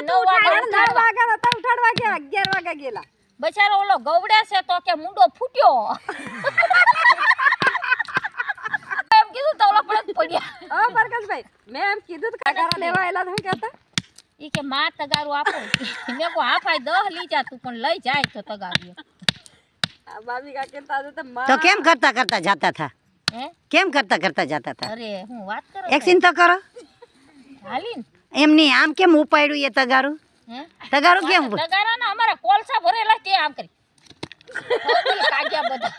ઉઠાડવા ગયા હતા, ઉઠાડવા ગયા 11 વાગે ગયેલા. બચારો ઓલો ગવડે છે તો કે મુંડો ફૂટ્યો. એમ કીધું તો ઓલો પડત પડ્યા. પ્રકાશભાઈ મેં એમ કીધું તગારા લેવા આયેલા તો કહેતા ઈ કે માં તગારું આપો. મેં કો હાફાઈ 10 લઈ જા તું પણ લઈ જાય તો તગારું. ભાભી કા કહેતા તો માં તો કેમ કરતા કરતા જાતા થા? હે કેમ કરતા કરતા જાતા થા? અરે હું વાત કરો એક્શન તો કરો. હાલીન એમ નહીં આમ કેમ ઉપાડ્યું એ તગારું? હે તગારું કેમ? તગારા ના અમારા કોલસા ભરેલા તે આમ કરી કાગ્યા બધા.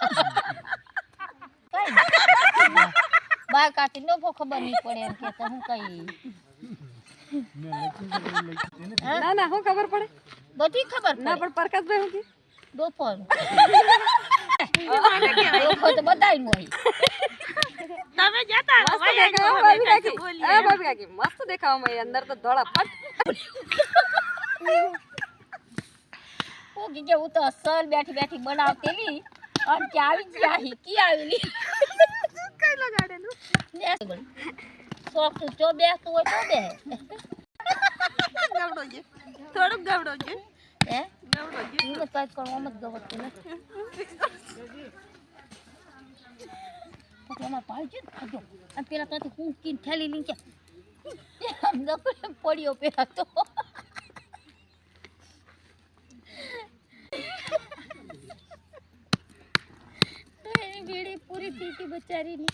કઈ બા કાકી નો ખબર નહીં પડે એમ કે તો હું કઈ ના ના હું ખબર પડે બધી ખબર ના પણ પ્રકાશભાઈ હું કે ડોફર ડોફર તો બધાય નો હોય. તમે જતા ભાભી કાકી મસ્ત દેખાવામાં અંદર તો ધોળા ફટ. ઓ કે હું તો અસલ બેઠી બેઠી બનાવતેલી અને કે આવી ગયા કી આવેલી કઈ લગાડેલું ને શોખ તું જો બેસતું હોય તો બે ગાવડો છે થોડુંક ગાવડો છે હે ગાવડો છે ઈને કાઈ કરવાનો જ ગવત નથી. તો એમાં પાડજો ને ખાજો અને પેલા તો હું કીન થેલી લઈને કે આમ નકળે પડ્યો પેલા તો એની બીડી પૂરી થઈ ગઈ બચારીની.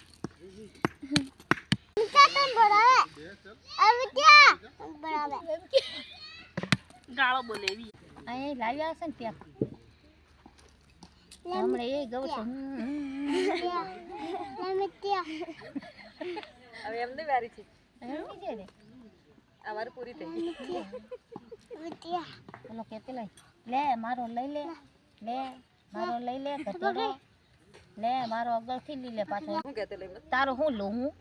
ગાળો બોલેવી અહીં લાવ્યા હશે ને ત્યાં હમણાં એ ગવ છે. હવે એમને વારી છે ને અમારે પૂરી થઈ ગઈ. ઓલો કેતે લઈ લે મારો લઈ લે લે મારો લઈ લે કતરો લે મારો અગળથી લઈ લે પાછો. હું કહેતે લઈ તારો હું લઉં હું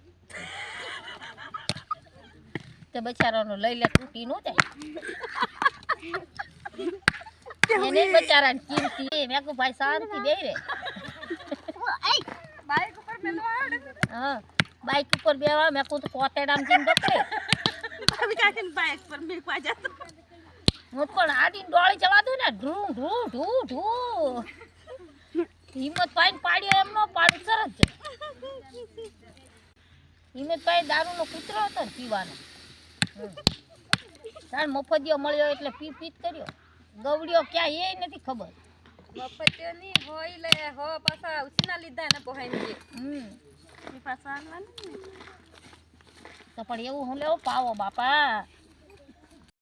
તે બચારાનો લઈ લે તૂટી નો જાય એને બચારાને કીમતી મેં કહું ભાઈ શાંતિ બેહી રે. બાઈક ઉપર મેલવા આવડે હા બાઈક ઉપર બેવા મેં કહું તો કોટેડામ જીન ડકરે ભાભી કાકીને બાઈક પર મેકવા જતો હું પણ આડીને ડોળી જવા દઉં ને ઢૂ ઢૂ ઢૂ ઢૂ હિંમત પાઈને પાડ્યો એમ નો પાડું સરસ છે. હિંમત પાઈ દારૂનો કૂતરો હતો ને પીવાનો તાર મફતિયો મળ્યો એટલે પી પીત કર્યો. ગવડ્યો ક્યાં એ નથી ખબર. મફતિયો ની હોય લે હો પાછા ઉસીના લીધા ને પોહાઈ ગઈ એ પાછા આવવાનું તો પણ એવું હું લેવો પાવો બાપા